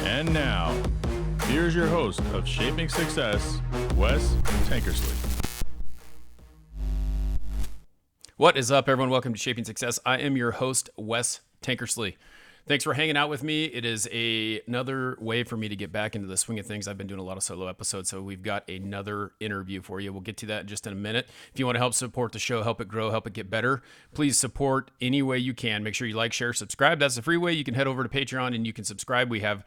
And now, here's your host of Shaping Success, Wes Tankersley. What is up, everyone? Welcome to Shaping Success. I am your host, Wes Tankersley. Thanks for hanging out with me. It is another way for me to get back into the swing of things. I've been doing a lot of solo episodes, so we've got another interview for you. We'll get to that in just in a minute. If you want to help support the show, help it grow, help it get better, please support any way you can. Make sure you like, share, subscribe. That's the free way. You can head over to Patreon and you can subscribe. We have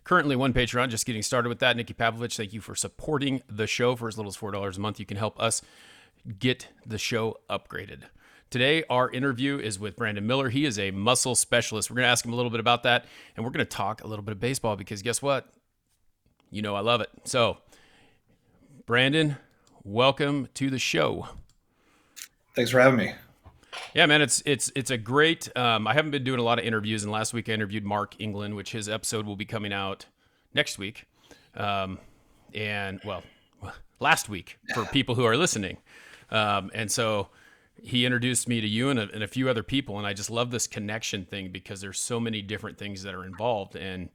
currently one Patreon, just getting started with that. Nikki Pavlovich, thank you for supporting the show. For as little as $4 a month, you can help us get the show upgraded. Today, our interview is with Brandon Miller. He is a muscle specialist. We're going to ask him a little bit about that, and we're going to talk a little bit of baseball because guess what? You know I love it. So, Brandon, welcome to the show. Thanks for having me. Yeah, man, it's a great. I haven't been doing a lot of interviews, and last week I interviewed Mark England, which his episode will be coming out next week, last week for people who are listening, and so. He introduced me to you and a few other people, and I just love this connection thing because there's so many different things that are involved. And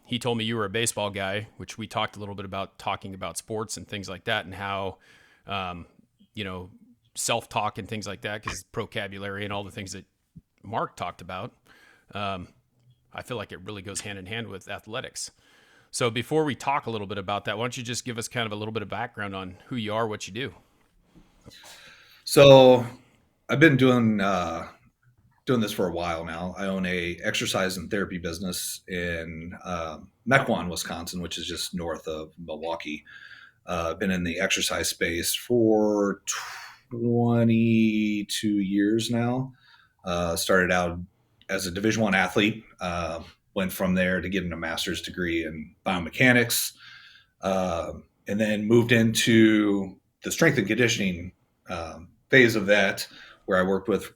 he told me you were a baseball guy, which we talked a little bit about, talking about sports and things like that, and how self-talk and things like that, because vocabulary and all the things that Mark talked about. I feel like it really goes hand in hand with athletics. So before we talk a little bit about that, why don't you just give us kind of a little bit of background on who you are, what you do? So I've been doing this for a while now. I own a exercise and therapy business in Mequon, Wisconsin, which is just north of Milwaukee. Been in the exercise space for 22 years now. Started out as a Division I athlete. Went from there to getting a master's degree in biomechanics, and then moved into the strength and conditioning phase of that, where I worked with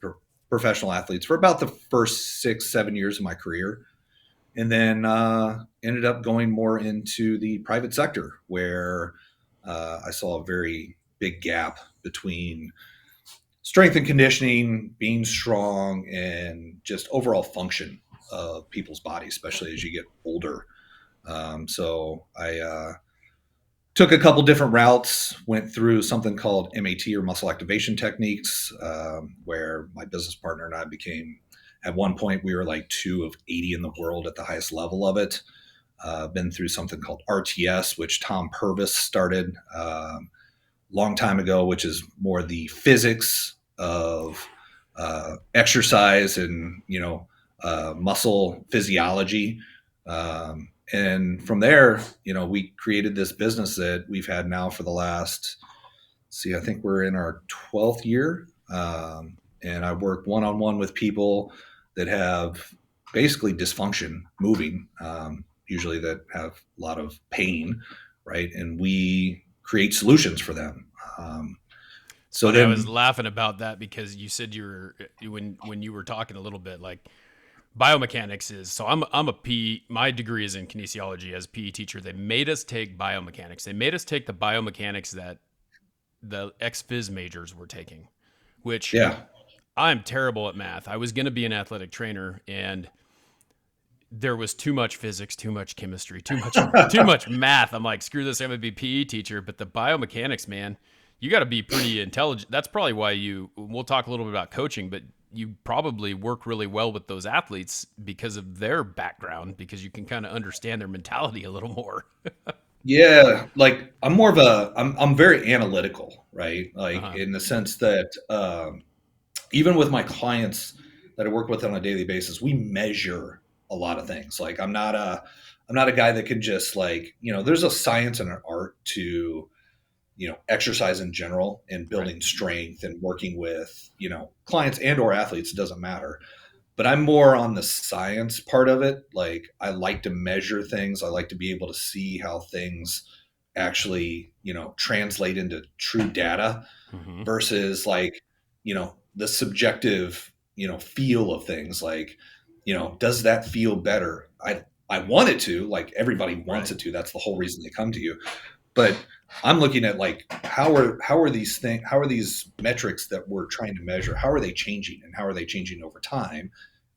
professional athletes for about the first 6-7 years of my career. And then ended up going more into the private sector, where I saw a very big gap between strength and conditioning, being strong, and just overall function of people's bodies, especially as you get older. So I took a couple different routes, went through something called MAT, or muscle activation techniques, where my business partner and I became, at one point, we were like 2 of 80 in the world at the highest level of it. Been through something called RTS, which Tom Purvis started long time ago, which is more the physics of exercise and, muscle physiology. And from there, we created this business that we've had now for the last, I think we're in our 12th year. And I work one-on-one with people that have basically dysfunction moving, usually that have a lot of pain, right? And we create solutions for them. So then, I was laughing about that because you said when you were talking a little bit, like, biomechanics is, so I'm a PE, my degree is in kinesiology. As a PE teacher, they made us take biomechanics. They made us take the biomechanics that the ex-phys majors were taking, which I'm terrible at math. I was going to be an athletic trainer, and there was too much physics, too much chemistry, too much math. I'm like, screw this, I'm going to be a PE teacher. But the biomechanics, man, you got to be pretty intelligent. That's probably why we'll talk a little bit about coaching, but you probably work really well with those athletes because of their background, because you can kind of understand their mentality a little more. Yeah. Like I'm I'm very analytical, right? Like in the sense that even with my clients that I work with on a daily basis, we measure a lot of things. Like I'm not a guy that can just there's a science and an art to exercise in general and building strength and working with, clients and or athletes, it doesn't matter. But I'm more on the science part of it. Like I like to measure things. I like to be able to see how things actually, translate into true data versus the subjective, feel of things. Like, does that feel better? I want it to, like everybody wants it to. That's the whole reason they come to you. But I'm looking at how are these metrics that we're trying to measure, how are they changing, and how are they changing over time?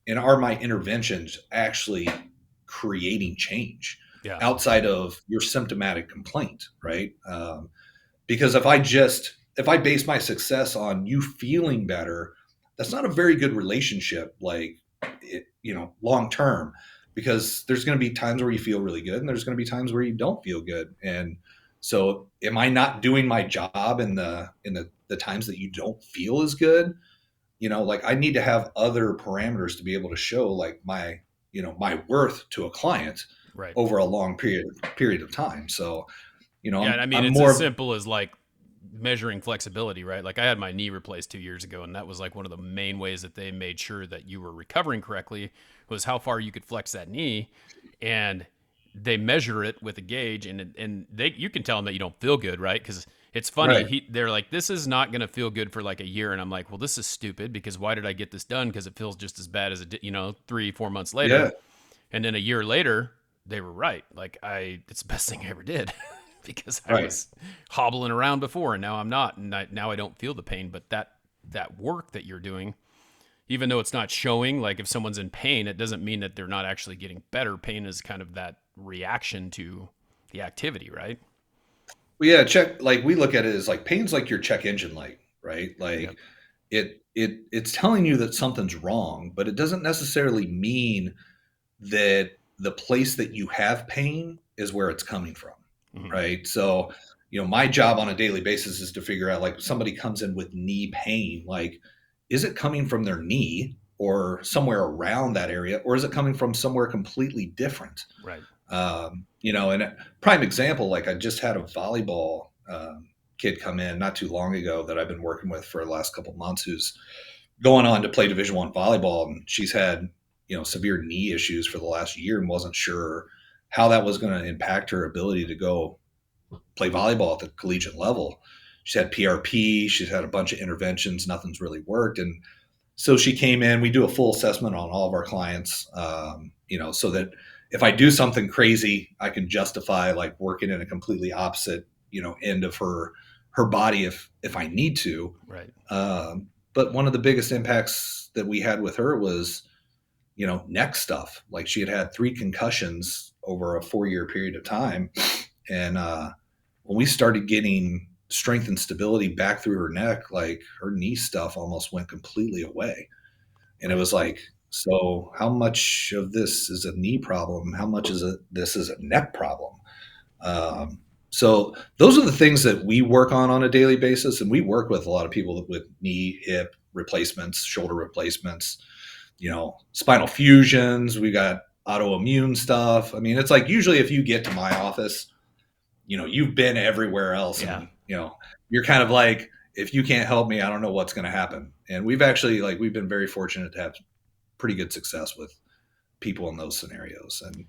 And are my interventions actually creating change Yeah. outside of your symptomatic complaint, right? Because if I base my success on you feeling better, that's not a very good relationship, like, long term, because there's going to be times where you feel really good and there's going to be times where you don't feel good. And so am I not doing my job in the times that you don't feel as good? Like, I need to have other parameters to be able to show, like, my worth to a client Right. over a long period of time. So, Yeah. And I mean, I'm it's as more. simple as like measuring flexibility, right? Like I had my knee replaced 2 years ago, and that was like one of the main ways that they made sure that you were recovering correctly was how far you could flex that knee. And they measure it with a gauge, and you can tell them that you don't feel good, right? Because it's funny. Right. They're like, this is not going to feel good for like a year, and I'm like, well, this is stupid because why did I get this done? Because it feels just as bad as it did, 3-4 months later. Yeah. And then a year later, they were right. Like it's the best thing I ever did because I Right. was hobbling around before and now I'm not. And now I don't feel the pain, but that work that you're doing, even though it's not showing, like if someone's in pain, it doesn't mean that they're not actually getting better. Pain is kind of that reaction to the activity, right? Well, yeah, like, we look at it as like pain's like your check engine light, right? Yep. Like, it's telling you that something's wrong, but it doesn't necessarily mean that the place that you have pain is where it's coming from, Mm-hmm. right? So, my job on a daily basis is to figure out, like, somebody comes in with knee pain, like, is it coming from their knee or somewhere around that area, or is it coming from somewhere completely different? Right. And a prime example, like, I just had a volleyball kid come in not too long ago that I've been working with for the last couple of months, who's going on to play Division I volleyball, and she's had severe knee issues for the last year and wasn't sure how that was going to impact her ability to go play volleyball at the collegiate level. She's had PRP, she's had a bunch of interventions, nothing's really worked, and so she came in. We do a full assessment on all of our clients, so that if I do something crazy, I can justify, like, working in a completely opposite, end of her body if I need to. Right. But one of the biggest impacts that we had with her was, neck stuff. Like, she had 3 concussions over a 4-year period of time, and when we started getting strength and stability back through her neck, like, her knee stuff almost went completely away. And it was like, so how much of this is a knee problem? How much this is a neck problem? So those are the things that we work on a daily basis. And we work with a lot of people with knee, hip replacements, shoulder replacements, spinal fusions. We got autoimmune stuff. I mean, it's like, usually if you get to my office, you've been everywhere else. Yeah. And, you're kind of like, if you can't help me, I don't know what's going to happen. And we've been very fortunate to have pretty good success with people in those scenarios. And,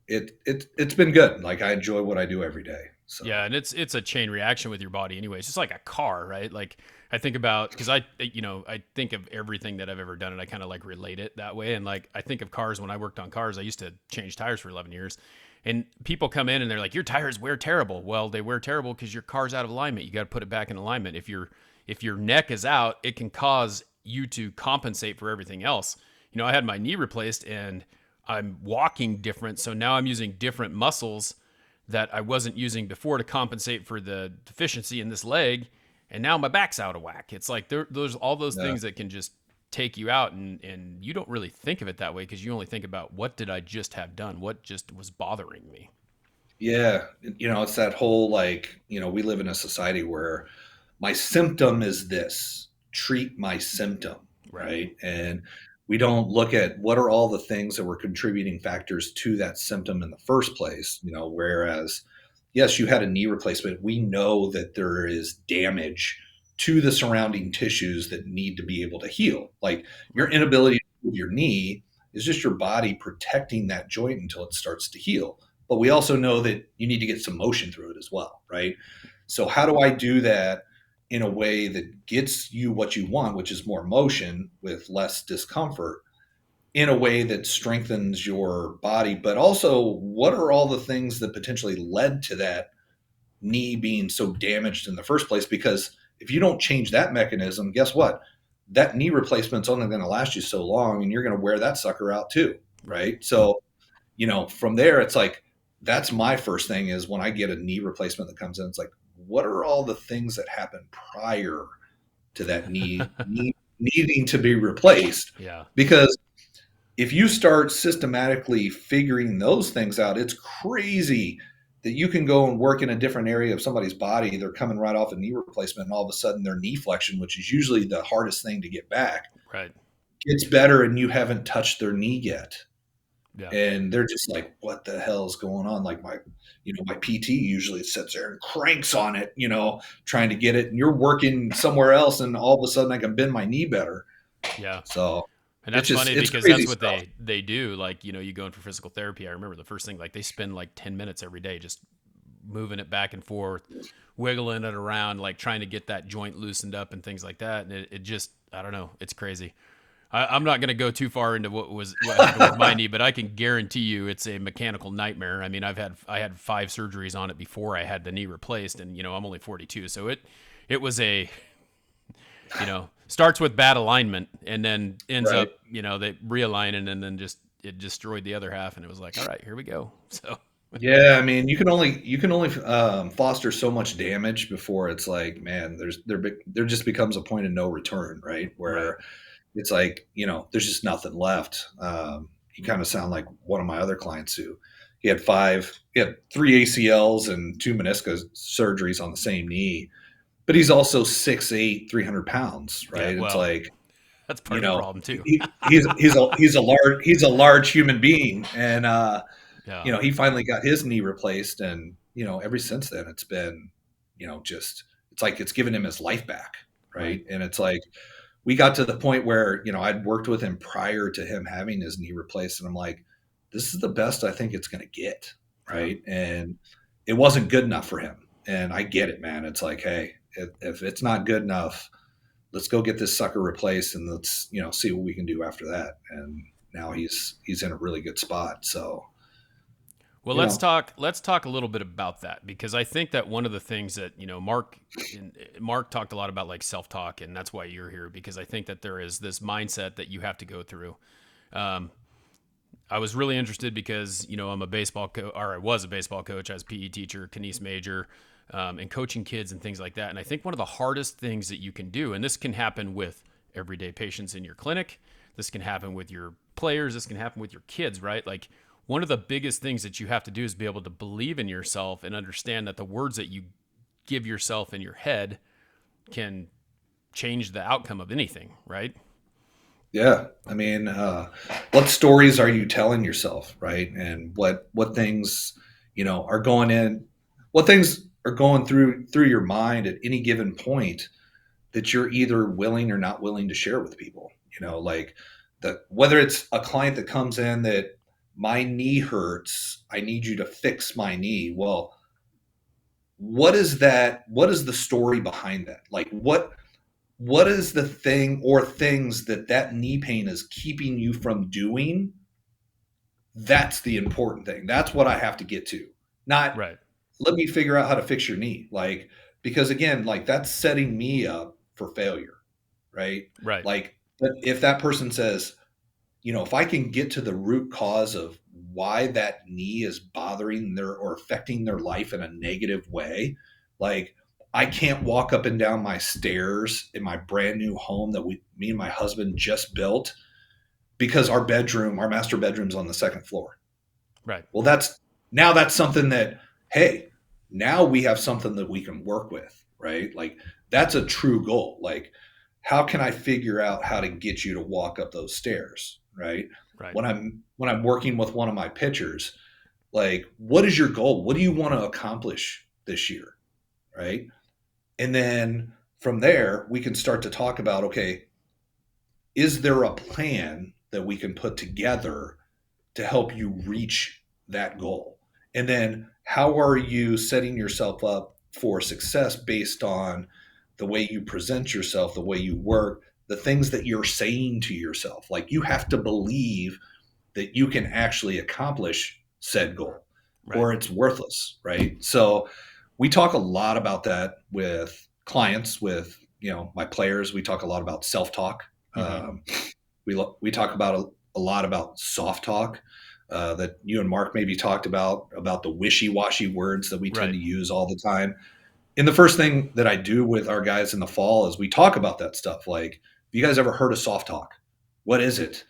it's been good. Like, I enjoy what I do every day. So. Yeah, and it's a chain reaction with your body anyway. It's just like a car, right? Like I think about, because I think of everything that I've ever done, and I kind of like relate it that way. And like I think of cars. When I worked on cars, I used to change tires for 11 years, and people come in and they're like, "Your tires wear terrible." Well, they wear terrible because your car's out of alignment. You got to put it back in alignment. If your neck is out, it can cause you to compensate for everything else. I had my knee replaced, and I'm walking different, so now I'm using different muscles that I wasn't using before to compensate for the deficiency in this leg, and now my back's out of whack. It's like there's all those things that can just take you out, and you don't really think of it that way because you only think about, what did I just have done? What just was bothering me? Yeah. It's that whole, like, we live in a society where my symptom is this, treat my symptom, right? And we don't look at what are all the things that were contributing factors to that symptom in the first place, whereas, yes, you had a knee replacement. We know that there is damage to the surrounding tissues that need to be able to heal. Like, your inability to move your knee is just your body protecting that joint until it starts to heal. But we also know that you need to get some motion through it as well, right? So how do I do that in a way that gets you what you want, which is more motion with less discomfort, in a way that strengthens your body? But also, what are all the things that potentially led to that knee being so damaged in the first place? Because if you don't change that mechanism, guess what? That knee replacement's only going to last you so long, and you're going to wear that sucker out too, right? So from there, it's like, that's my first thing is when I get a knee replacement that comes in, it's like, what are all the things that happened prior to that knee needing to be replaced? Yeah. Because if you start systematically figuring those things out, it's crazy that you can go and work in a different area of somebody's body. They're coming right off a knee replacement, and all of a sudden their knee flexion, which is usually the hardest thing to get back, Right. gets better, and you haven't touched their knee yet. Yeah. And they're just like, what the hell is going on? Like my PT usually sits there and cranks on it, trying to get it. And you're working somewhere else, and all of a sudden I can bend my knee better. Yeah. So, and that's funny it's because crazy that's what stuff. they do. Like, you go in for physical therapy. I remember the first thing, like they spend like 10 minutes every day just moving it back and forth, wiggling it around, like trying to get that joint loosened up and things like that. And it just, I don't know, it's crazy. I'm not going to go too far into what happened with my knee, but I can guarantee you it's a mechanical nightmare. I mean, I had 5 surgeries on it before I had the knee replaced, and I'm only 42, so it was a starts with bad alignment and then ends Right. up they realigning, and then just it destroyed the other half, and it was like, all right, here we go. So Yeah, I mean, you can only foster so much damage before it's like, man, there just becomes a point of no return, right? right, Where it's like, there's just nothing left. You kind of sound like one of my other clients who he had 3 ACLs and 2 meniscus surgeries on the same knee, but he's also 6'8", 300 pounds, yeah, right? It's well, like, that's part of the problem too. he's a large human being, and Yeah, he finally got his knee replaced, and ever since then it's been, just it's like it's given him his life back, right, right? And it's like we got to the point where I'd worked with him prior to him having his knee replaced, and I'm like, this is the best I think it's going to get, yeah. right? And it wasn't good enough for him, and I get it, man. It's like, hey, if it's not good enough, let's go get this sucker replaced, and let's see what we can do after that. And now he's in a really good spot. So Well, you know, let's talk a little bit about that, because I think that one of the things that Mark talked a lot about, like self-talk, and that's why you're here, because I think that there is this mindset that you have to go through. Um, I was really interested because I'm a baseball coach, or I was a baseball coach, I was a PE teacher, kines major, and coaching kids and things like that. And I think one of the hardest things that you can do, and this can happen with everyday patients in your clinic, this can happen with your players, this can happen with your kids, right? Like, one of the biggest things that you have to do is be able to believe in yourself and understand that the words that you give yourself in your head can change the outcome of anything, right? yeah. I mean, what stories are you telling yourself, right? And what things are going in, what things are going through your mind at any given point that you're either willing or not willing to share with people. Like whether it's a client that comes in that my knee hurts, I need you to fix my knee. Well, what is that? What is the story behind that? Like what is the thing or things that knee pain is keeping you from doing? That's the important thing. That's what I have to get to. Not Right, let me figure out how to fix your knee. Like, because again, like that's setting me up for failure, right? right, Like, but if that person says, if I can get to the root cause of why that knee is bothering their or affecting their life in a negative way, like I can't walk up and down my stairs in my brand new home that me and my husband just built because our master bedroom's on the second floor. right, Well, that's something that, hey, now we have something that we can work with, right? Like that's a true goal. Like, how can I figure out how to get you to walk up those stairs, right? right, When I'm working with one of my pitchers, like, what is your goal? What do you want to accomplish this year, right? And then from there, we can start to talk about, okay, is there a plan that we can put together to help you reach that goal? And then how are you setting yourself up for success based on the way you present yourself, the way you work, the things that you're saying to yourself? Like you have to believe that you can actually accomplish said goal right. or it's worthless, right? So we talk a lot about that with clients, with my players. We talk a lot about self-talk. Mm-hmm. Um, we talk about a lot about soft talk. that you and Mark maybe talked about the wishy-washy words that we tend Right. to use all the time. And the first thing that I do with our guys in the fall is we talk about that stuff. Like, have you guys ever heard of soft talk? What is it?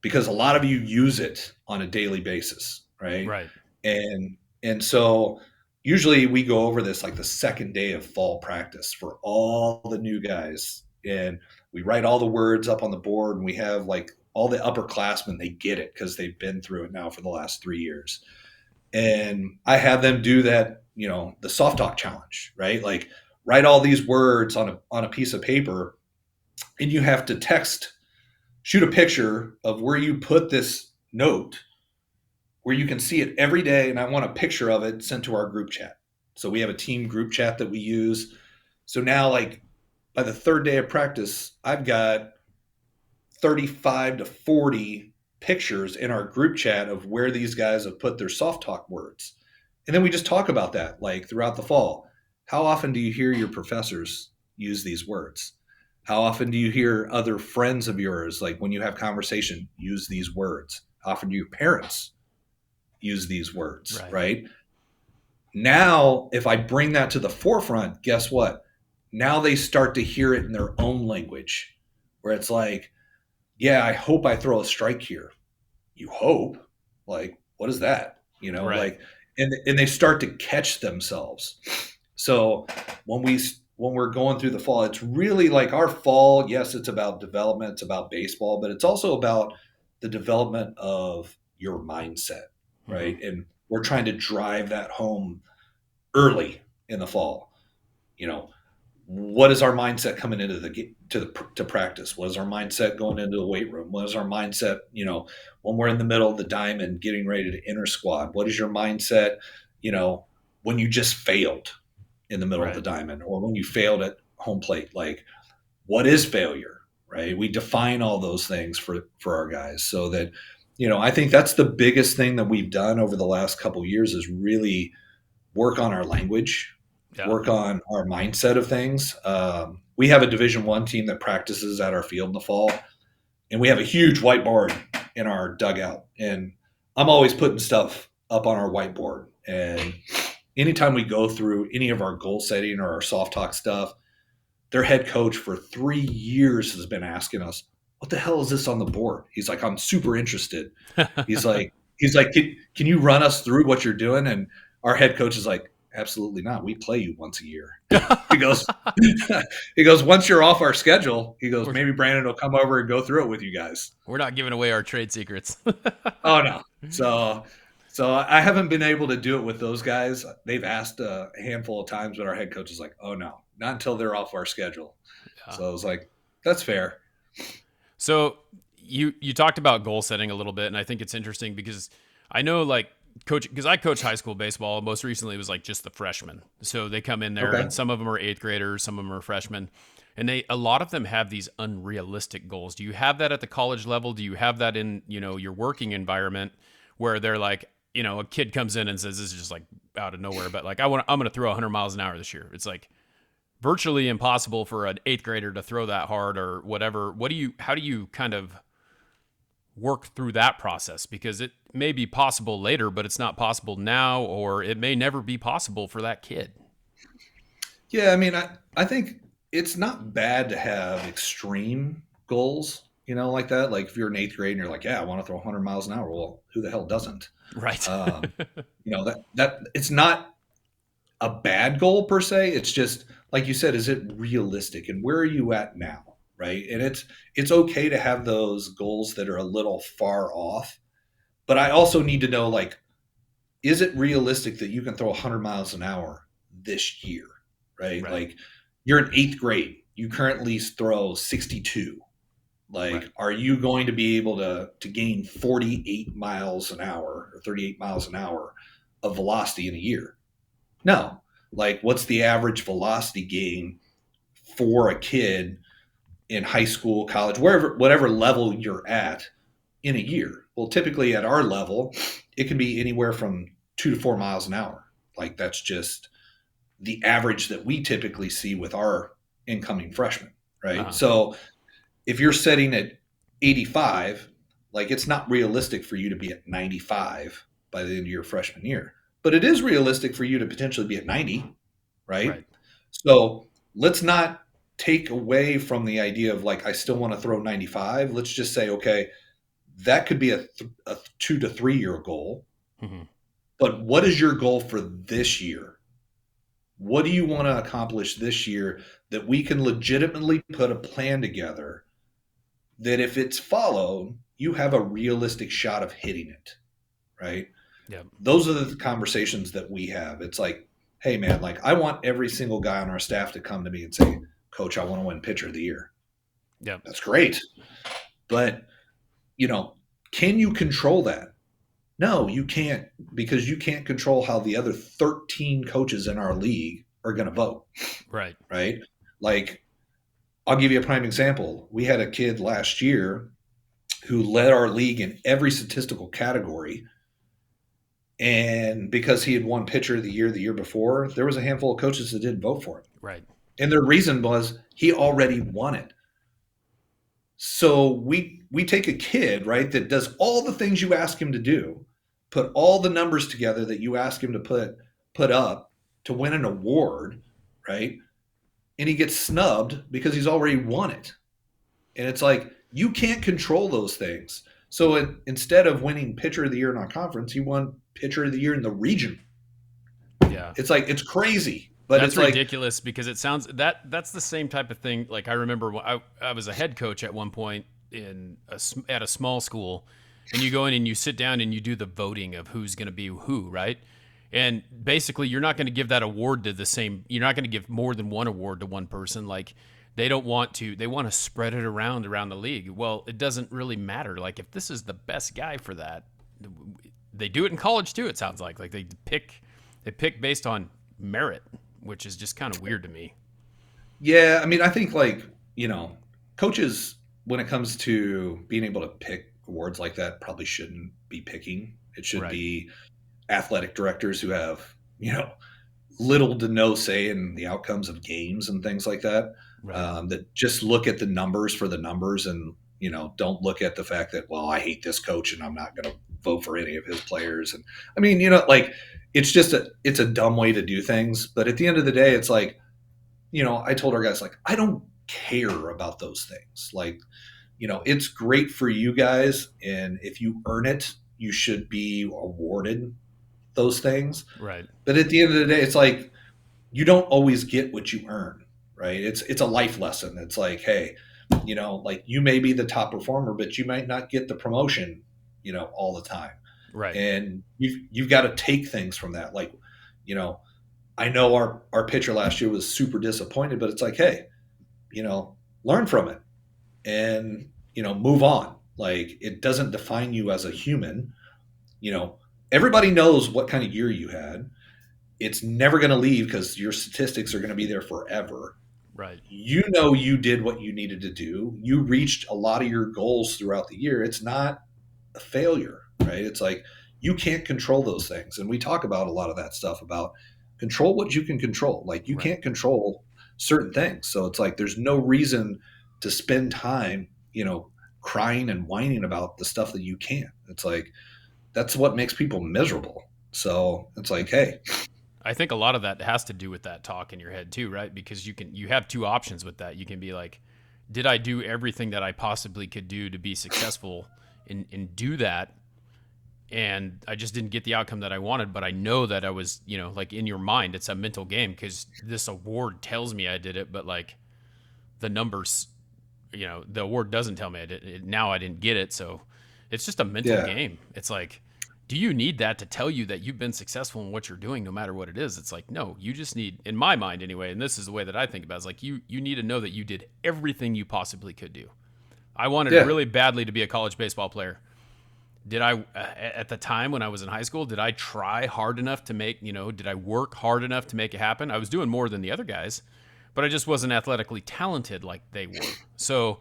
Because a lot of you use it on a daily basis, right? Right. And so usually we go over this like the second day of fall practice for all the new guys, and we write all the words up on the board, and we have like all the upperclassmen, they get it because they've been through it now for the last 3 years. And I have them do that, the soft talk challenge, right? Like, write all these words on a piece of paper, and you have to shoot a picture of where you put this note, where you can see it every day. And I want a picture of it sent to our group chat. So we have a team group chat that we use. So now, like, by the third day of practice, I've got 35 to 40 pictures in our group chat of where these guys have put their soft talk words. And then we just talk about that, like, throughout the fall. How often do you hear your professors use these words? How often do you hear other friends of yours, like when you have conversation, use these words? How often do your parents use these words, right? Now, if I bring that to the forefront, guess what? Now they start to hear it in their own language, where it's like, yeah, I hope I throw a strike here. You hope? Like, what is that? Like, and they start to catch themselves. So when we're going through the fall, it's really like our fall. Yes, it's about development, it's about baseball, but it's also about the development of your mindset, right? Mm-hmm. And we're trying to drive that home early in the fall. What is our mindset coming into to practice? What is our mindset going into the weight room? What is our mindset, when we're in the middle of the diamond getting ready to enter squad? What is your mindset, when you just failed in the middle of the diamond, or when you failed at home plate? Like, what is failure, right? We define all those things for our guys, so that, I think that's the biggest thing that we've done over the last couple of years, is really work on our language, work on our mindset of things. We have a Division I team that practices at our field in the fall, and we have a huge whiteboard in our dugout. And I'm always putting stuff up on our whiteboard. And anytime we go through any of our goal setting or our soft talk stuff, their head coach for 3 years has been asking us, what the hell is this on the board? He's like, I'm super interested. He's like, can you run us through what you're doing? And our head coach is like, absolutely not. We play you once a year. He goes, once you're off our schedule, he goes, maybe Brandon will come over and go through it with you guys. We're not giving away our trade secrets. Oh no. So I haven't been able to do it with those guys. They've asked a handful of times, but our head coach is like, oh no, not until they're off our schedule. Yeah. So I was like, that's fair. So you talked about goal setting a little bit, and I think it's interesting because I know, like, because I coach high school baseball. Most recently, it was like just the freshmen. So they come in there, and some of them are 8th graders, some of them are freshmen, and a lot of them have these unrealistic goals. Do you have that at the college level? Do you have that in your working environment, where they're like, a kid comes in and says, this is just like out of nowhere, but like, I'm going to throw 100 miles an hour this year. It's like virtually impossible for an 8th grader to throw that hard or whatever. How do you kind of work through that process? Because it may be possible later, but it's not possible now, or it may never be possible for that kid. Yeah. I mean, I think it's not bad to have extreme goals, like that. Like, if you're in 8th grade and you're like, yeah, I want to throw 100 miles an hour. Well, who the hell doesn't? Right. That it's not a bad goal per se. It's just, like you said, is it realistic, and where are you at now? Right. And it's okay to have those goals that are a little far off, but I also need to know, like, is it realistic that you can throw 100 miles an hour this year? Right. Like, you're in 8th grade, you currently throw 62. Like, are you going to be able to gain 48 miles an hour or 38 miles an hour of velocity in a year? No. Like, what's the average velocity gain for a kid in high school, college, whatever level you're at in a year? Well, typically at our level, it can be anywhere from 2 to 4 miles an hour. Like, that's just the average that we typically see with our incoming freshmen, right? So if you're setting at 85, Like, it's not realistic for you to be at 95 by the end of your freshman year, but it is realistic for you to potentially be at 90, right? Right. So let's not take away from the idea of like, I still want to throw 95. Let's just say, okay, that could be a 2 to 3 year goal. Mm-hmm. But what is your goal for this year? What do you want to accomplish this year that we can legitimately put a plan together that if it's followed, you have a realistic shot of hitting it, right? Yep. Those are the conversations that we have. It's like, hey, man, like I want every single guy on our staff to come to me and say, Coach, I want to win pitcher of the year. Yep. That's great. But, can you control that? No, you can't, because you can't control how the other 13 coaches in our league are going to vote. Right. Right. Like, I'll give you a prime example. We had a kid last year who led our league in every statistical category. And because he had won pitcher of the year before, there was a handful of coaches that didn't vote for him. Right. And their reason was he already won it. So we take a kid, right, that does all the things you ask him to do, put all the numbers together that you ask him to put up to win an award, right? And he gets snubbed because he's already won it. And it's like, you can't control those things. So instead of winning pitcher of the year in our conference, he won pitcher of the year in the region. Yeah. It's like, it's crazy. But that's it's ridiculous because it sounds that's the same type of thing. Like I remember when I was a head coach at one point at a small school, and you go in and you sit down and you do the voting of who's going to be who, right? And basically, you're not going to give that award to the same. You're not going to give more than one award to one person. Like they don't want to. They want to spread it around the league. Well, it doesn't really matter. Like if this is the best guy for that, they do it in college too. It sounds like they pick based on merit, which is just kind of weird to me. Yeah, I mean, I think coaches, when it comes to being able to pick awards like that, probably shouldn't be picking. It should be athletic directors who have, little to no say in the outcomes of games and things like that. Right. That just look at the numbers for the numbers and, don't look at the fact that, well, I hate this coach and I'm not going to vote for any of his players. And I mean, it's a dumb way to do things. But at the end of the day, it's like, I told our guys, like, I don't care about those things. Like, it's great for you guys. And if you earn it, you should be awarded those things. Right. But at the end of the day, it's like, you don't always get what you earn, right? It's a life lesson. It's like, hey, like you may be the top performer, but you might not get the promotion, all the time. Right. And you've got to take things from that. Like, I know our pitcher last year was super disappointed, but it's like, hey, learn from it and, move on. Like it doesn't define you as a human. Everybody knows what kind of year you had. It's never going to leave because your statistics are going to be there forever. Right. You did what you needed to do. You reached a lot of your goals throughout the year. It's not a failure, right? It's like you can't control those things. And we talk about a lot of that stuff about control what you can control. Like you can't control certain things. So it's like there's no reason to spend time, crying and whining about the stuff that you can't. It's like that's what makes people miserable. So it's like, hey, I think a lot of that has to do with that talk in your head too, right? Because you have two options with that. You can be like, did I do everything that I possibly could do to be successful and do that? And I just didn't get the outcome that I wanted, but I know that I was, like in your mind, it's a mental game because this award tells me I did it, but like the numbers, the award doesn't tell me I did it. Now I didn't get it. So it's just a mental game. It's like, do you need that to tell you that you've been successful in what you're doing, no matter what it is? It's like, no, you just need, in my mind anyway, and this is the way that I think about it, it's like you need to know that you did everything you possibly could do. I wanted really badly to be a college baseball player. Did I, at the time when I was in high school, did I try hard enough to make, did I work hard enough to make it happen? I was doing more than the other guys, but I just wasn't athletically talented like they were. So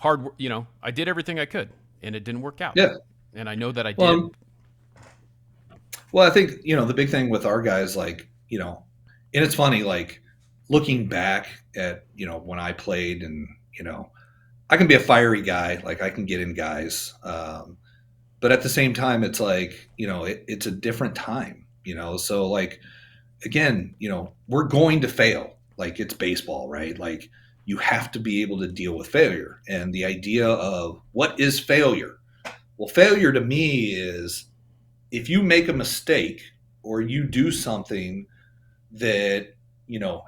I did everything I could and it didn't work out. Yeah. And I know that I did. Well, I think, the big thing with our guys, like, and it's funny, like looking back at, when I played and, I can be a fiery guy. Like I can get in guys. But at the same time, it's like, it's a different time, so like, again, we're going to fail. Like it's baseball, right? Like you have to be able to deal with failure. And the idea of what is failure? Well, failure to me is if you make a mistake or you do something that,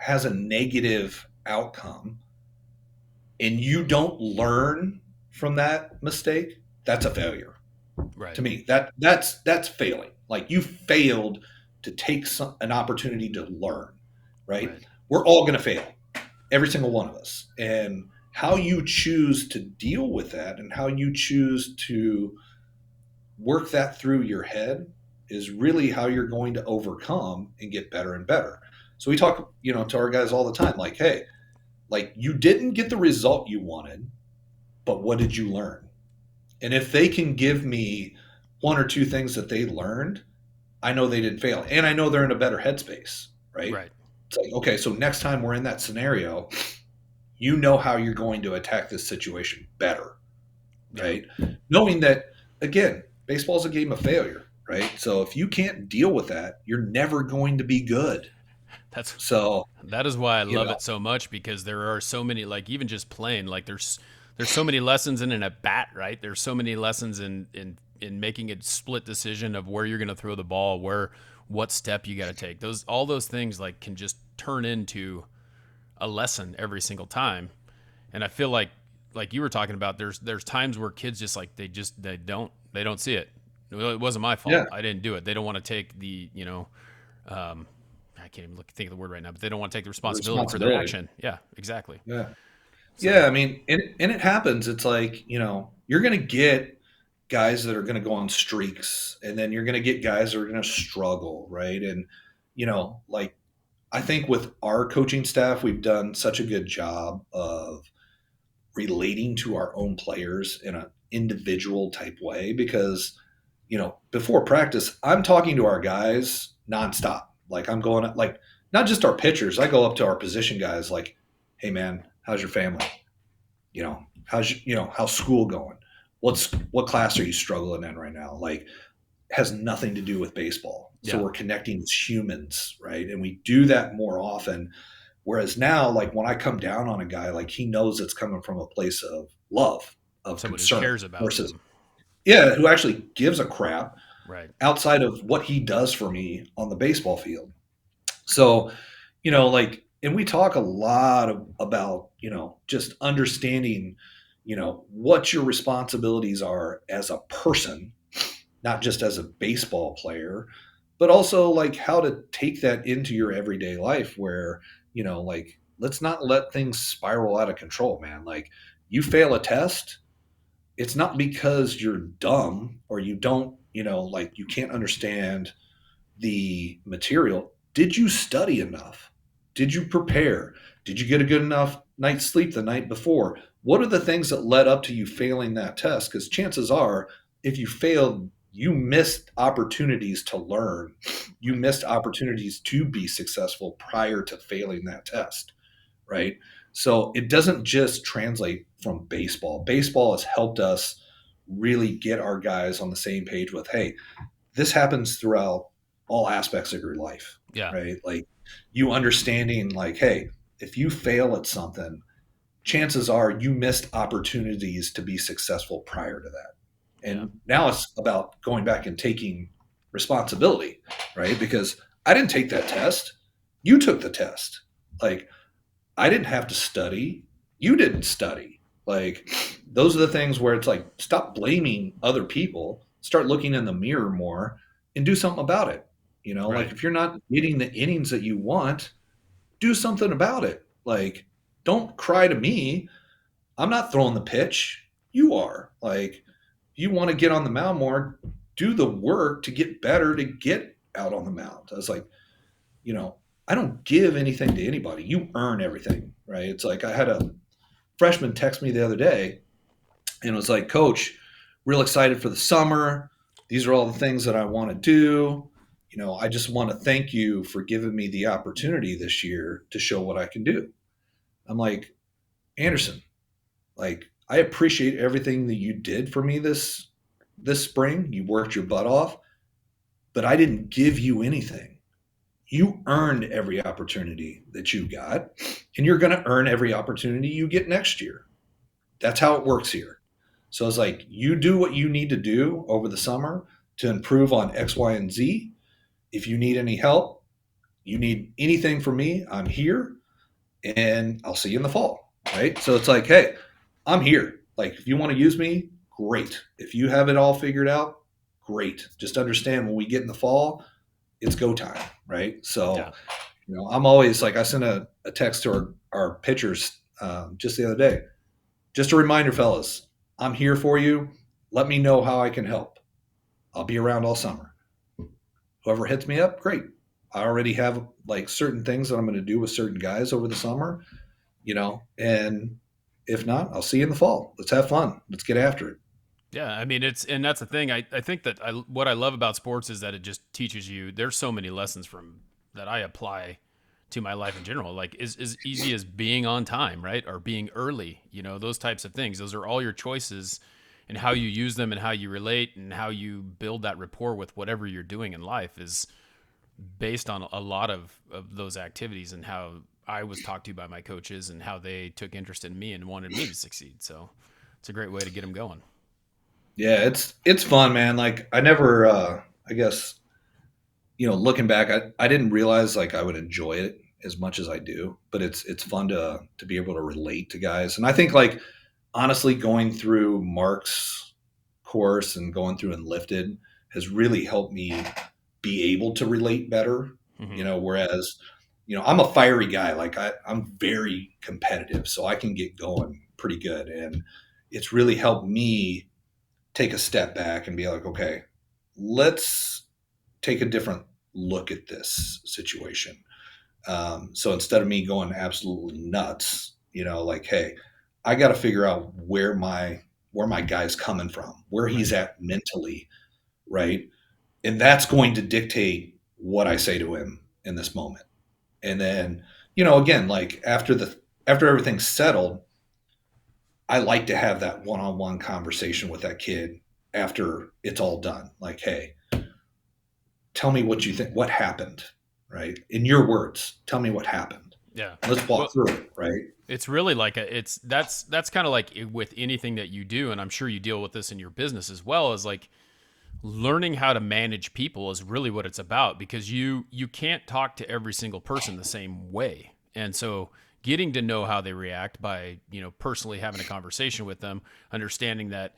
has a negative outcome and you don't learn from that mistake, that's a failure. Right. To me, that's failing. Like you failed to take an opportunity to learn, right? We're all going to fail, every single one of us. And how you choose to deal with that and how you choose to work that through your head is really how you're going to overcome and get better and better. So we talk, to our guys all the time, like, hey, like you didn't get the result you wanted, but what did you learn? And if they can give me one or two things that they learned, I know they didn't fail. And I know they're in a better headspace, right? Right. It's like, okay, so next time we're in that scenario, you know how you're going to attack this situation better, right? Knowing that, again, baseball is a game of failure, right? So if you can't deal with that, you're never going to be good. That is why I love it so much, because there are so many, like even just playing, like there's so many lessons in an at bat, right? There's so many lessons in making a split decision of where you're going to throw the ball, what step you got to take. All those things like can just turn into a lesson every single time. And I feel like you were talking about, there's times where kids just like they don't see it. Well, it wasn't my fault. Yeah. I didn't do it. They don't want to take the, I can't even think of the word right now, but they don't want to take the responsibility for their action. Yeah, exactly. Yeah. So. Yeah. I mean, and it happens. It's like, you're going to get guys that are going to go on streaks, and then you're going to get guys that are going to struggle. Right. And, like, I think with our coaching staff, we've done such a good job of relating to our own players in an individual type way, because, before practice, I'm talking to our guys nonstop. Like I'm going, like, not just our pitchers. I go up to our position guys like, hey man, how's your family? How's school going? What class are you struggling in right now? Like, has nothing to do with baseball. So we're connecting as humans, right? And we do that more often. Whereas now, like when I come down on a guy, like he knows it's coming from a place of love, of someone concern, who cares about versus, them. who actually gives a crap, right, outside of what he does for me on the baseball field. So, like, and we talk a lot about, just understanding, what your responsibilities are as a person, not just as a baseball player, but also like how to take that into your everyday life where, like, let's not let things spiral out of control, man. Like you fail a test, it's not because you're dumb or you don't, like you can't understand the material. Did you study enough? Did you prepare? Did you get a good enough night's sleep the night before? What are the things that led up to you failing that test? Because chances are, if you failed, you missed opportunities to learn. You missed opportunities to be successful prior to failing that test, right? So it doesn't just translate from baseball. Baseball has helped us really get our guys on the same page with, hey, this happens throughout all aspects of your life, right? Like you understanding like, hey, if you fail at something, chances are you missed opportunities to be successful prior to that. And now it's about going back and taking responsibility, right? Because I didn't take that test. You took the test. Like I didn't have to study. You didn't study. Like those are the things where it's like, stop blaming other people, start looking in the mirror more and do something about it. Like if you're not getting the innings that you want, do something about it. Like, don't cry to me. I'm not throwing the pitch. You are. Like, you want to get on the mound more, do the work to get better, to get out on the mound. I was like, I don't give anything to anybody. You earn everything, right? It's like I had a freshman text me the other day and it was like, Coach, real excited for the summer. These are all the things that I want to do. I just want to thank you for giving me the opportunity this year to show what I can do. I'm like, Anderson, like, I appreciate everything that you did for me this spring. You worked your butt off, but I didn't give you anything. You earned every opportunity that you got, and you're going to earn every opportunity you get next year. That's how it works here. So it's like, you do what you need to do over the summer to improve on X, Y, and Z. If you need any help, you need anything from me, I'm here, and I'll see you in the fall. Right. So it's like, hey, I'm here. Like, if you want to use me, great. If you have it all figured out, great. Just understand, when we get in the fall, it's go time. Right. So, Yeah. I'm always like, I sent a text to our pitchers just the other day. Just a reminder, fellas, I'm here for you. Let me know how I can help. I'll be around all summer. Whoever hits me up, great. I already have like certain things that I'm going to do with certain guys over the summer, and if not, I'll see you in the fall. Let's have fun. Let's get after it. Yeah, I mean, and that's the thing. I think that what I love about sports is that it just teaches you. There's so many lessons from that I apply to my life in general. Like, as easy as being on time, right, or being early. Those types of things. Those are all your choices, and how you use them, and how you relate, and how you build that rapport with whatever you're doing in life is based on a lot of those activities, and how I was talked to by my coaches, and how they took interest in me and wanted me to succeed. So it's a great way to get them going. Yeah, it's fun, man. Like, I never, I guess, looking back, I didn't realize like I would enjoy it as much as I do, but it's fun to be able to relate to guys. And I think, like, honestly, going through Mark's course and going through Enlifted has really helped me be able to relate better. Whereas, I'm a fiery guy. Like, I'm very competitive, so I can get going pretty good. And it's really helped me take a step back and be like, okay, let's take a different look at this situation. So instead of me going absolutely nuts, like, hey, I got to figure out where my guy's coming from, where he's at mentally, right? And that's going to dictate what I say to him in this moment. And then, again, like, after everything's settled, I like to have that one-on-one conversation with that kid after it's all done. Like, hey, tell me what you think, what happened, right? In your words, tell me what happened. Yeah. Let's walk Well, through it, right? it's really like that's kind of like with anything that you do, and I'm sure you deal with this in your business as well, as like learning how to manage people is really what it's about, because you can't talk to every single person the same way. And so getting to know how they react by, personally having a conversation with them, understanding that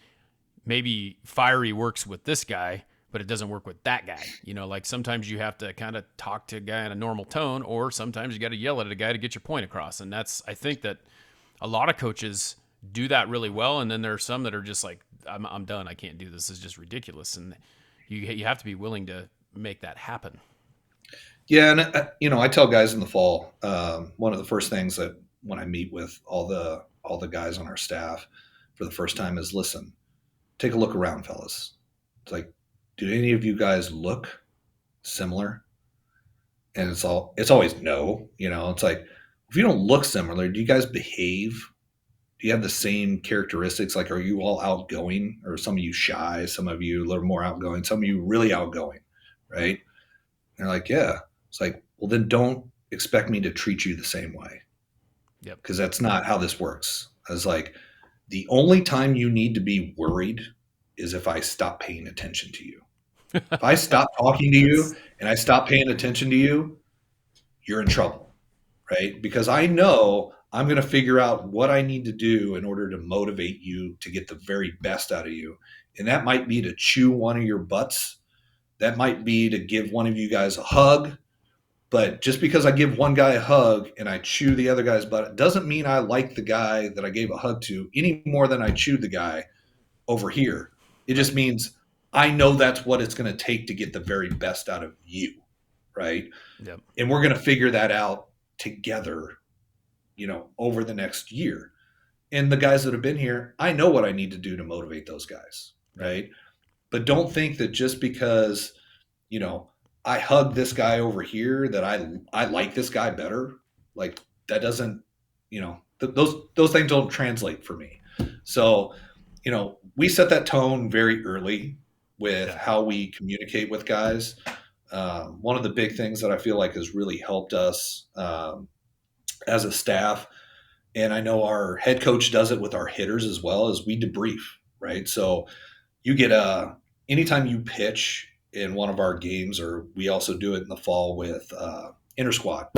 maybe fiery works with this guy, but it doesn't work with that guy. Like, sometimes you have to kind of talk to a guy in a normal tone, or sometimes you got to yell at a guy to get your point across. And I think that a lot of coaches do that really well. And then there are some that are just like, I'm done. I can't do this. This is just ridiculous. And you have to be willing to make that happen. Yeah, and I tell guys in the fall, one of the first things that when I meet with all the guys on our staff for the first time is, listen, take a look around, fellas. It's like, do any of you guys look similar? And it's always no. It's like, if you don't look similar, do you guys behave? Do you have the same characteristics? Like, are you all outgoing, or some of you shy, some of you a little more outgoing, some of you really outgoing, right? And they're like, yeah. It's like, well, then don't expect me to treat you the same way. Yep. Because that's not how this works. I was like, the only time you need to be worried is if I stop paying attention to you. If I stop talking to you and I stop paying attention to you, you're in trouble, right? Because I know I'm going to figure out what I need to do in order to motivate you to get the very best out of you. And that might be to chew one of your butts. That might be to give one of you guys a hug. But just because I give one guy a hug and I chew the other guy's butt, it doesn't mean I like the guy that I gave a hug to any more than I chewed the guy over here. It just means I know that's what it's going to take to get the very best out of you, right? Yep. And we're going to figure that out together, over the next year. And the guys that have been here, I know what I need to do to motivate those guys, right? But don't think that just because, I hug this guy over here that I like this guy better. Like, that doesn't, those things don't translate for me. So, we set that tone very early with Yeah. how we communicate with guys. One of the big things that I feel like has really helped us as a staff, and I know our head coach does it with our hitters as well, is we debrief, right? So you get anytime you pitch in one of our games, or we also do it in the fall with inter squad,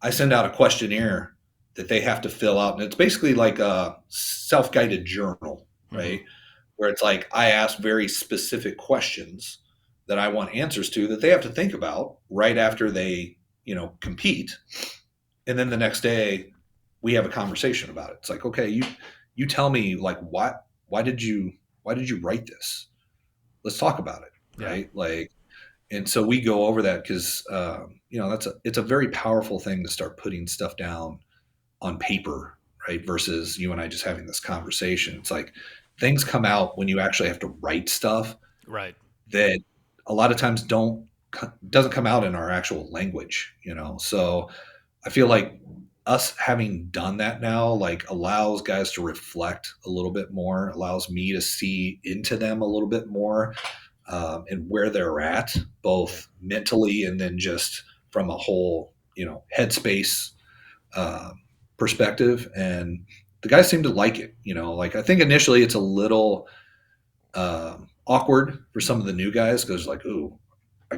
I send out a questionnaire that they have to fill out, and it's basically like a self-guided journal, Mm-hmm. right? Where it's like I ask very specific questions that I want answers to that they have to think about right after they, compete, and then the next day we have a conversation about it. It's like, okay, you tell me like why did you write this? Let's talk about it, Yeah. right? Like, and so we go over that because it's a very powerful thing to start putting stuff down on paper, right? Versus you and I just having this conversation. It's like things come out when you actually have to write stuff Right. that a lot of times doesn't come out in our actual language, So I feel like us having done that now like allows guys to reflect a little bit more, allows me to see into them a little bit more, and where they're at, Yeah. both mentally and then just from a whole, headspace uh, perspective. And the guys seem to like it. Like I think initially it's a little awkward for some of the new guys because like, ooh, I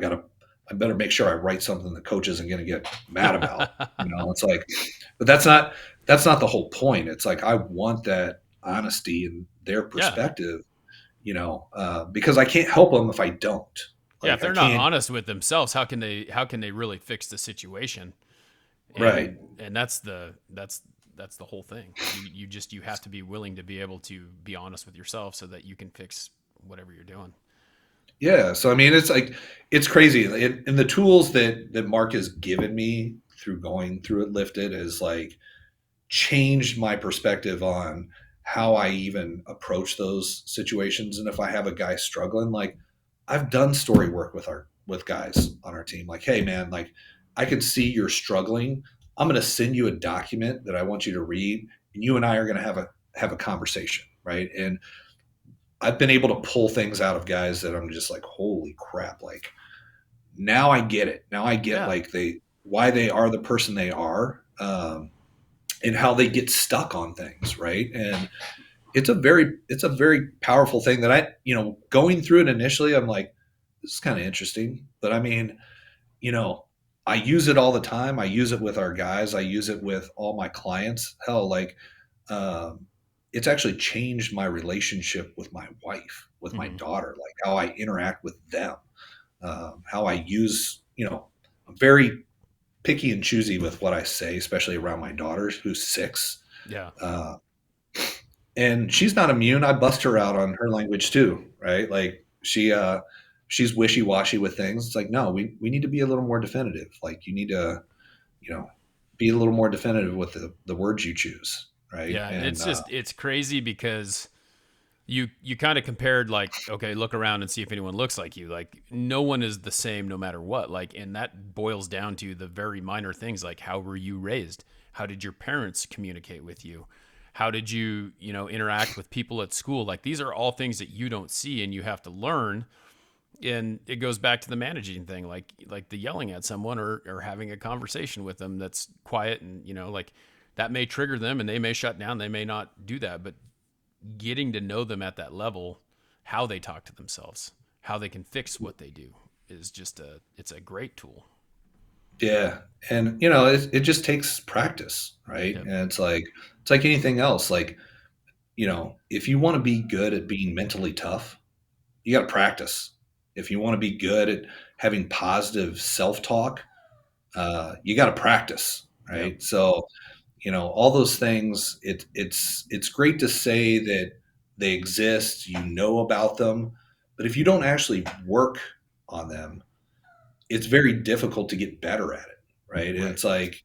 better make sure I write something the coach isn't going to get mad about. It's like, but that's not the whole point. It's like I want that honesty and their Yeah. perspective, because I can't help them if I don't. Yeah. If Like I they're not can't. honest with themselves, how can they really fix the situation? Right. And that's the whole thing. You have to be willing to be able to be honest with yourself so that you can fix whatever you're doing. Yeah. So I mean, it's like it's crazy. And the tools that Mark has given me through going through it lifted is like changed my perspective on how I even approach those situations. And if I have a guy struggling, like I've done story work with guys on our team, like, hey man, like I can see you're struggling. I'm going to send you a document that I want you to read, and you and I are going to have a conversation, right? And I've been able to pull things out of guys that I'm just like, holy crap, like now I get it. Now I get Yeah. like why they are the person they are. And how they get stuck on things, right? And it's a very powerful thing that going through it initially, I'm like, this is kind of interesting. But I mean, you know, I use it all the time. I use it with our guys. I use it with all my clients. Hell, like, um, it's actually changed my relationship with my wife, with my Mm-hmm. daughter, like how I interact with them, how I use, I'm very picky and choosy with what I say, especially around my daughter who's 6. Yeah. Uh, and she's not immune. I bust her out on her language too, right? Like she's wishy washy with things. It's like, no, we need to be a little more definitive. Like you need to, you know, be a little more definitive with the words you choose, right? Yeah. And It's crazy because you kind of compared, like, okay, look around and see if anyone looks like you. Like no one is the same no matter what. Like, and that boils down to the very minor things, like how were you raised? How did your parents communicate with you? How did you, interact with people at school? Like these are all things that you don't see and you have to learn. And it goes back to the managing thing, like the yelling at someone or having a conversation with them that's quiet, and like that may trigger them and they may shut down, they may not do that, but getting to know them at that level, how they talk to themselves, how they can fix what they do, is just it's a great tool. yeah, and it just takes practice, right? Yep. And it's like anything else. Like if you want to be good at being mentally tough, you got to practice. If you want to be good at having positive self talk, you got to practice, Yep. right? So, all those things. It's great to say that they exist. You know about them, but if you don't actually work on them, it's very difficult to get better at it, right? And Right. it's like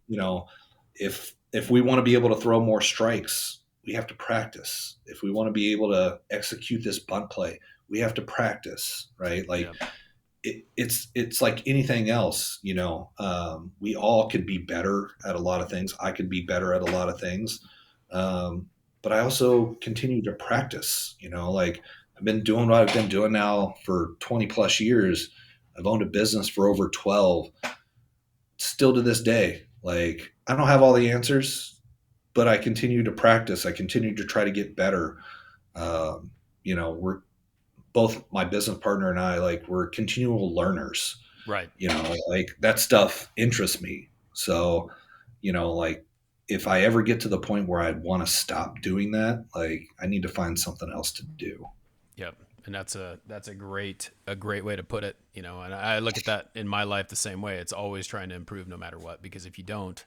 if we want to be able to throw more strikes, we have to practice. If we want to be able to execute this bunt play, we have to practice, right? Like Yep. it's like anything else, we all could be better at a lot of things. I could be better at a lot of things, um, but I also continue to practice, like I've been doing what I've been doing now for 20 plus years. I've owned a business for over 12. Still to this day, like I don't have all the answers, but I continue to practice. I continue to try to get better. We're both, my business partner and I, like we're continual learners. Right. Like that stuff interests me. So, like if I ever get to the point where I'd want to stop doing that, like I need to find something else to do. Yep. And that's a great way to put it, and I look at that in my life the same way. It's always trying to improve no matter what, because if you don't,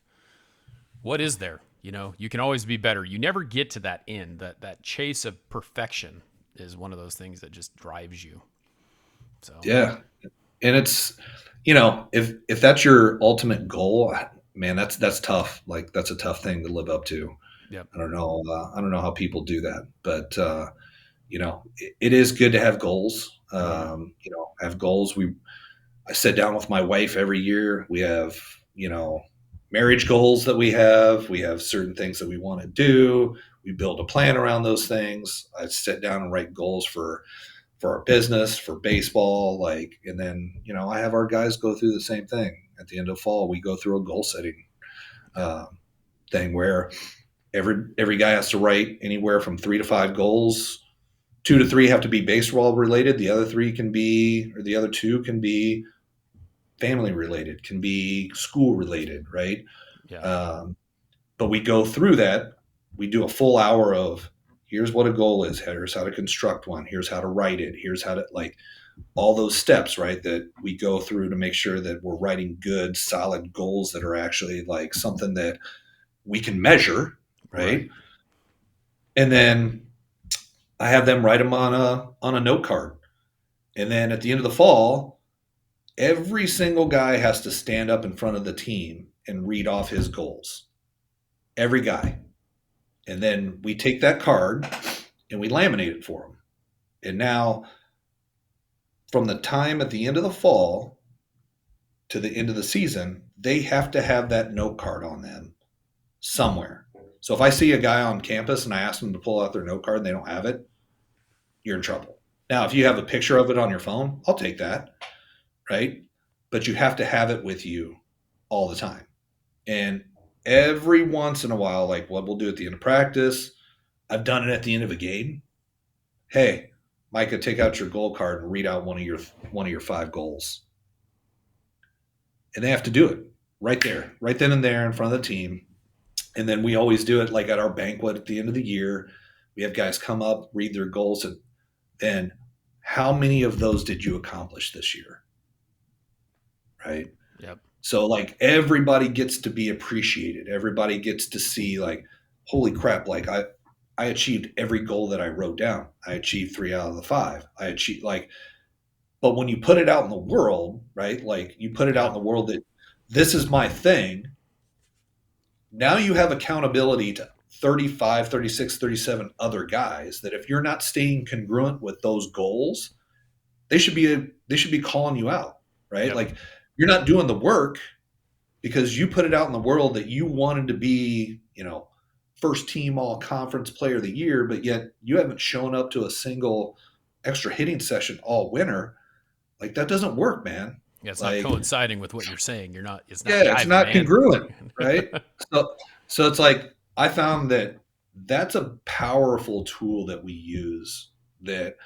what is there? You can always be better. You never get to that end. That chase of perfection is one of those things that just drives you. So Yeah. And it's, if that's your ultimate goal, man, that's tough. Like that's a tough thing to live up to. yep. I don't know. I don't know how people do that, but it is good to have goals. Have goals. I sit down with my wife every year. We have, marriage goals that we have. We have certain things that we want to do. We build a plan around those things. I sit down and write goals for our business, for baseball, like, and then, I have our guys go through the same thing. At the end of fall, we go through a goal setting uh, thing where every guy has to write anywhere from 3 to 5 goals. 2 to 3 have to be baseball related. The other 3 can be, or the other 2 can be family related, can be school related, right? Yeah. But we go through that. We do a full hour of here's what a goal is. Here's how to construct one. Here's how to write it. Here's how to, like, all those steps, right? That we go through to make sure that we're writing good, solid goals that are actually like something that we can measure, right? And then I have them write them on a note card. And then at the end of the fall, every single guy has to stand up in front of the team and read off his goals. Every guy. And then we take that card and we laminate it for them. And now, from the time at the end of the fall to the end of the season, they have to have that note card on them somewhere. So if I see a guy on campus and I ask them to pull out their note card and they don't have it, you're in trouble. Now, if you have a picture of it on your phone, I'll take that, right? But you have to have it with you all the time. And every once in a while, like what we'll do at the end of practice, I've done it at the end of a game. Hey, Micah, take out your goal card and read out one of your 5 goals. And they have to do it right there, right then and there in front of the team. And then we always do it like at our banquet at the end of the year. We have guys come up, read their goals, and then how many of those did you accomplish this year? Right? Yep. So like everybody gets to be appreciated. Everybody gets to see like, holy crap, like I achieved every goal that I wrote down. I achieved 3 out of the 5. I achieved but when you put it out in the world, right? Like you put it out in the world that this is my thing. Now you have accountability to 35, 36, 37 other guys that if you're not staying congruent with those goals, they should be calling you out, right? Yep. Like you're not doing the work because you put it out in the world that you wanted to be, first team all conference player of the year, but yet you haven't shown up to a single extra hitting session all winter. Like that doesn't work, man. Yeah, it's like, not coinciding with what you're saying. It's not it's not man. congruent, right? So it's like I found that that's a powerful tool that we use that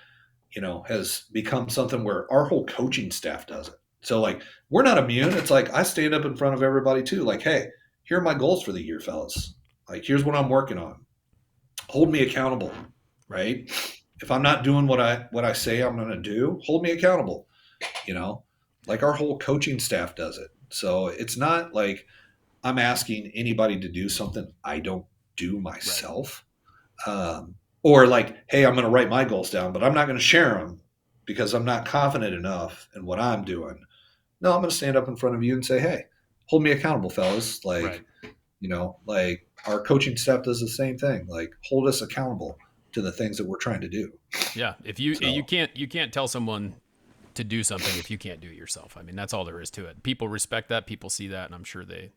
has become something where our whole coaching staff does it. So like we're not immune. It's like I stand up in front of everybody too. Like, hey, here are my goals for the year, fellas. Like here's what I'm working on. Hold me accountable, right? If I'm not doing what I say I'm going to do, hold me accountable. Like our whole coaching staff does it. So it's not like I'm asking anybody to do something I don't do myself. Right. Or like, hey, I'm going to write my goals down, but I'm not going to share them because I'm not confident enough in what I'm doing. No, I'm going to stand up in front of you and say, hey, hold me accountable, fellas. Like, like our coaching staff does the same thing. Like hold us accountable to the things that we're trying to do. Yeah. If you can't tell someone to do something if you can't do it yourself. I mean, that's all there is to it. People respect that. People see that. And I'm sure they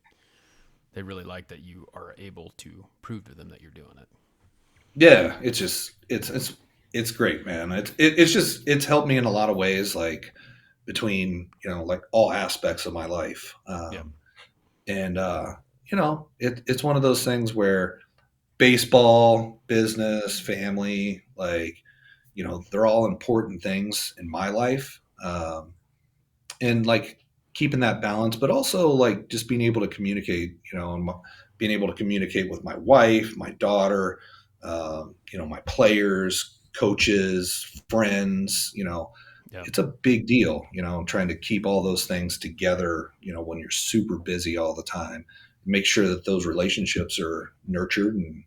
really like that you are able to prove to them that you're doing it. Yeah, it's great, man. It's helped me in a lot of ways, like between like all aspects of my life. Yeah. And it's one of those things where baseball, business, family, like they're all important things in my life. And like keeping that balance, but also like just being able to communicate, and being able to communicate with my wife, my daughter, my players, coaches, friends, Yeah. it's a big deal, trying to keep all those things together, when you're super busy all the time. Make sure that those relationships are nurtured and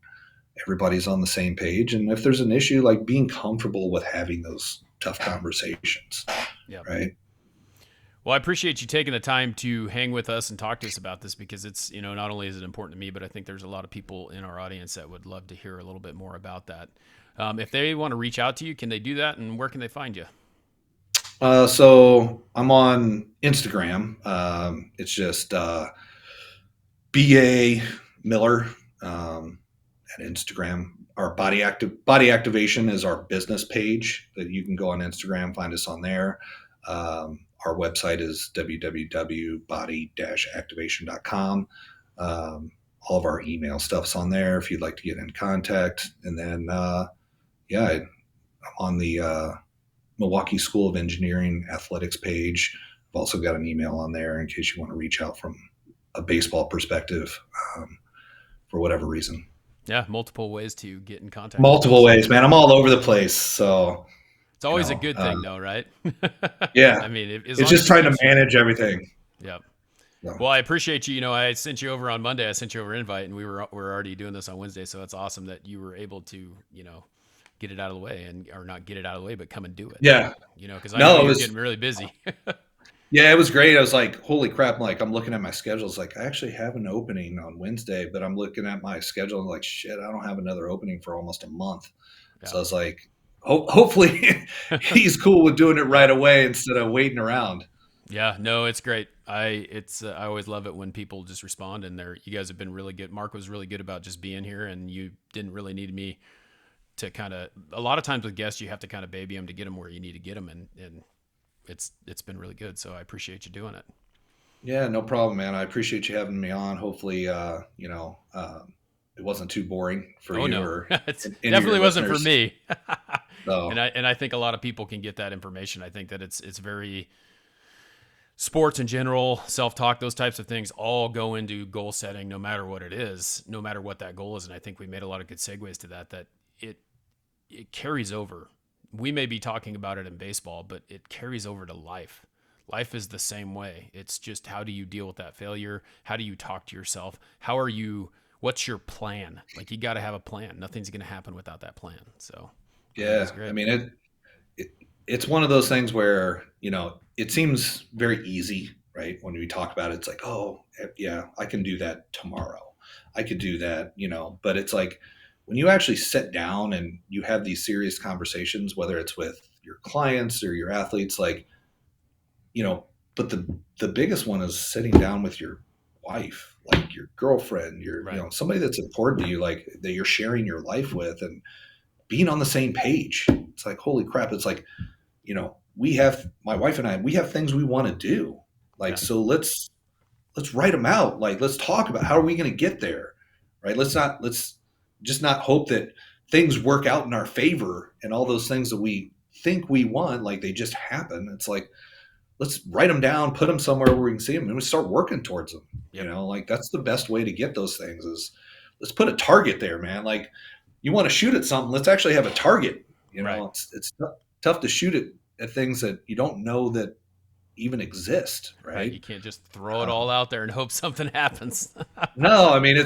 everybody's on the same page. And if there's an issue, like being comfortable with having those tough conversations, Yeah. right? Well, I appreciate you taking the time to hang with us and talk to us about this, because it's, not only is it important to me, but I think there's a lot of people in our audience that would love to hear a little bit more about that. If they want to reach out to you, can they do that, and where can they find you? So I'm on Instagram. It's just BA Miller at Instagram. Our body activation is our business page that you can go on Instagram, find us on there. Our website is www.body-activation.com. All of our email stuff's on there if you'd like to get in contact. And then, I'm on the Milwaukee School of Engineering athletics page. I've also got an email on there in case you want to reach out from a baseball perspective for whatever reason. Yeah, multiple ways to get in contact with Multiple us. ways, man. I'm all over the place. So, It's always a good thing, though, right? yeah, I mean, as it's long as just it trying to keeps you. manage everything. Yeah. So, Well, I appreciate you. I sent you over on Monday. I sent you over an invite, and we're already doing this on Wednesday. So it's awesome that you were able to, get it out of the way, or not get it out of the way, but come and do it. yeah, Because I know no, you're getting really busy. it was great. I was like, holy crap. I'm looking at my schedule. It's like, I actually have an opening on Wednesday, but I'm looking at my schedule and like, shit, I don't have another opening for almost a month. So I was like, hopefully he's cool with doing it right away instead of waiting around. Yeah, no, it's great. I always love it when people just respond, and you guys have been really good. Mark was really good about just being here, and you didn't really need me to kind of. A lot of times with guests, you have to kind of baby them to get them where you need to get them, and it's been really good. So I appreciate you doing it. Yeah, no problem, man. I appreciate you having me on. Hopefully, it wasn't too boring for Oh you no, or it any of your definitely wasn't for listeners. me. So, And I think a lot of people can get that information. I think that it's very sports in general, self-talk, those types of things all go into goal setting, no matter what it is, no matter what that goal is. And I think we made a lot of good segues to that it carries over. We may be talking about it in baseball, but it carries over to life. Life is the same way. It's just, how do you deal with that failure? How do you talk to yourself? What's your plan? Like, you got to have a plan. Nothing's going to happen without that plan. So I think it's yeah, I great. mean, it's one of those things where, it seems very easy, right? When we talk about it, it's like, oh, yeah, I can do that tomorrow. I could do that, but it's like when you actually sit down and you have these serious conversations, whether it's with your clients or your athletes, like, but the biggest one is sitting down with your wife, like your girlfriend, Right. somebody that's important to you, like that you're sharing your life with, and being on the same page. It's like, holy crap. It's like, my wife and I, we have things we want to do. Like, Yeah. so let's write them out. Like, let's talk about how are we going to get there, right? Let's just not hope that things work out in our favor and all those things that we think we want, like they just happen. It's like, let's write them down, put them somewhere where we can see them, and we start working towards them. Yep. Like that's the best way to get those things is let's put a target there, man. Like you want to shoot at something, let's actually have a target. Right. It's tough to shoot at things that you don't know that even exist, Right. You right? can't just throw it all Um, out there and hope something happens. no, I mean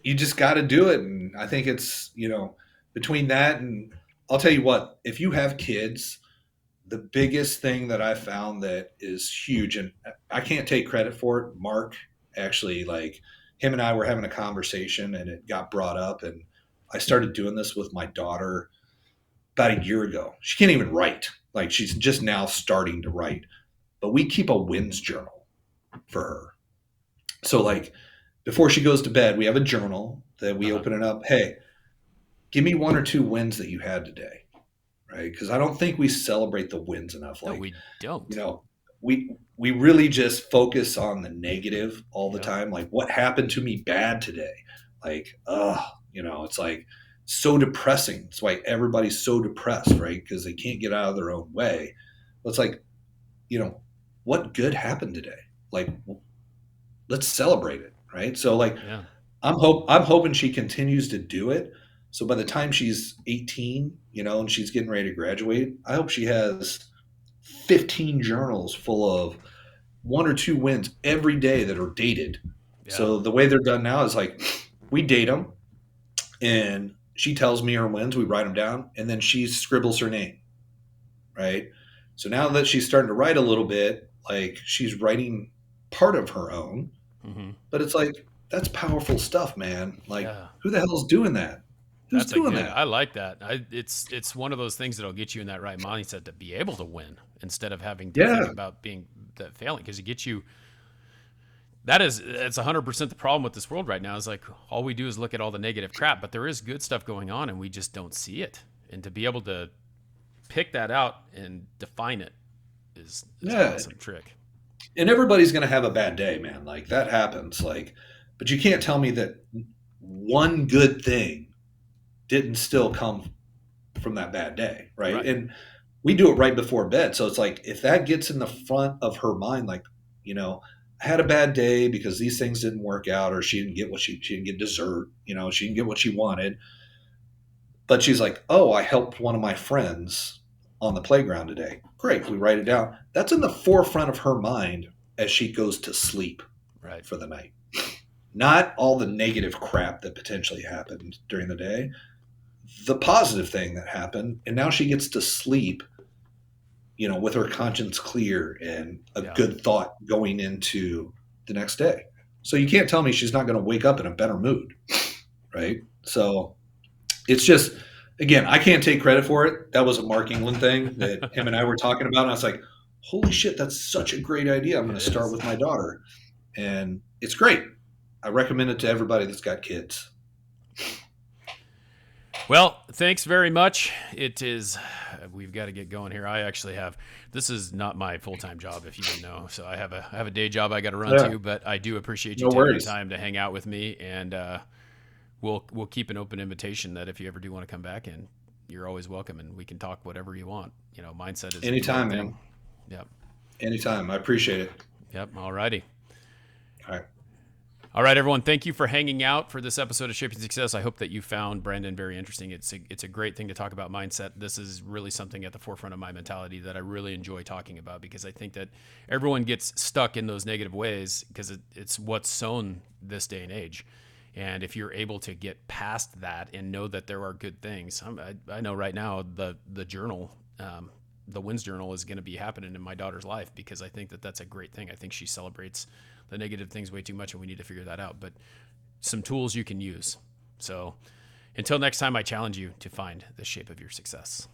you just got to do it, and I think it's between that and I'll tell you what, if you have kids, the biggest thing that I found that is huge, and I can't take credit for it. Mark actually, like him and I were having a conversation, and it got brought up, and I started doing this with my daughter about a year ago. She can't even write; like she's just now starting to write. But we keep a wins journal for her. So, like before she goes to bed, we have a journal that we Uh-huh. open it up. Hey, give me 1 or 2 wins that you had today, right? Because I don't think we celebrate the wins enough. No, Like, we don't. We really just focus on the negative all the Yeah. time. Like, what happened to me bad today? Like, it's like so depressing. That's why everybody's so depressed, right? Because they can't get out of their own way. But it's like, what good happened today? Like, let's celebrate it, right? So, like, Yeah. I'm hoping she continues to do it. So by the time she's 18, and she's getting ready to graduate, I hope she has 15 journals full of 1 or 2 wins every day that are dated. Yeah. So the way they're done now is like we date them, and she tells me her wins, we write them down, and then she scribbles her name, right? So now that she's starting to write a little bit, like she's writing part of her own, Mm-hmm. but it's like that's powerful stuff, man. Like, Yeah. who the hell's doing that? Who's That's doing good. that? I like that. It's one of those things that'll get you in that right mindset to be able to win instead of having to Yeah. think about failing, because it gets you. That's 100% the problem with this world right now. Is like all we do is look at all the negative crap, but there is good stuff going on, and we just don't see it. And to be able to pick that out and define it is an awesome trick. And everybody's going to have a bad day, man. Like that happens. Like, but you can't tell me that one good thing didn't still come from that bad day, right? And we do it right before bed. So it's like if that gets in the front of her mind, like, I had a bad day because these things didn't work out, or she didn't get what she didn't get dessert, she didn't get what she wanted. But she's like, oh, I helped one of my friends on the playground today. Great. We write it down. That's in the forefront of her mind as she goes to sleep for the night. Not all the negative crap that potentially happened during the day, the positive thing that happened. And now she gets to sleep, with her conscience clear and a good thought going into the next day. So you can't tell me she's not going to wake up in a better mood, right? So it's just, again, I can't take credit for it. That was a Mark England thing that him and I were talking about. And I was like, holy shit, that's such a great idea. I'm going to start with my daughter. And it's great. I recommend it to everybody that's got kids. Well, thanks very much. We've got to get going here. This is not my full-time job, if you didn't know. So I have a day job I got to run to, but I do appreciate you taking the time to hang out with me. And we'll keep an open invitation that if you ever do want to come back, and you're always welcome, and we can talk whatever you want. Mindset is anytime, man. Yep. Anytime. I appreciate it. Yep. All righty. All right, everyone. Thank you for hanging out for this episode of Shaping Success. I hope that you found Brandon very interesting. It's a great thing to talk about mindset. This is really something at the forefront of my mentality that I really enjoy talking about, because I think that everyone gets stuck in those negative ways because it's what's sown this day and age. And if you're able to get past that and know that there are good things, I know right now the journal, the Wins Journal, is going to be happening in my daughter's life, because I think that that's a great thing. I think she celebrates the negative things way too much, and we need to figure that out. But some tools you can use. So until next time, I challenge you to find the shape of your success.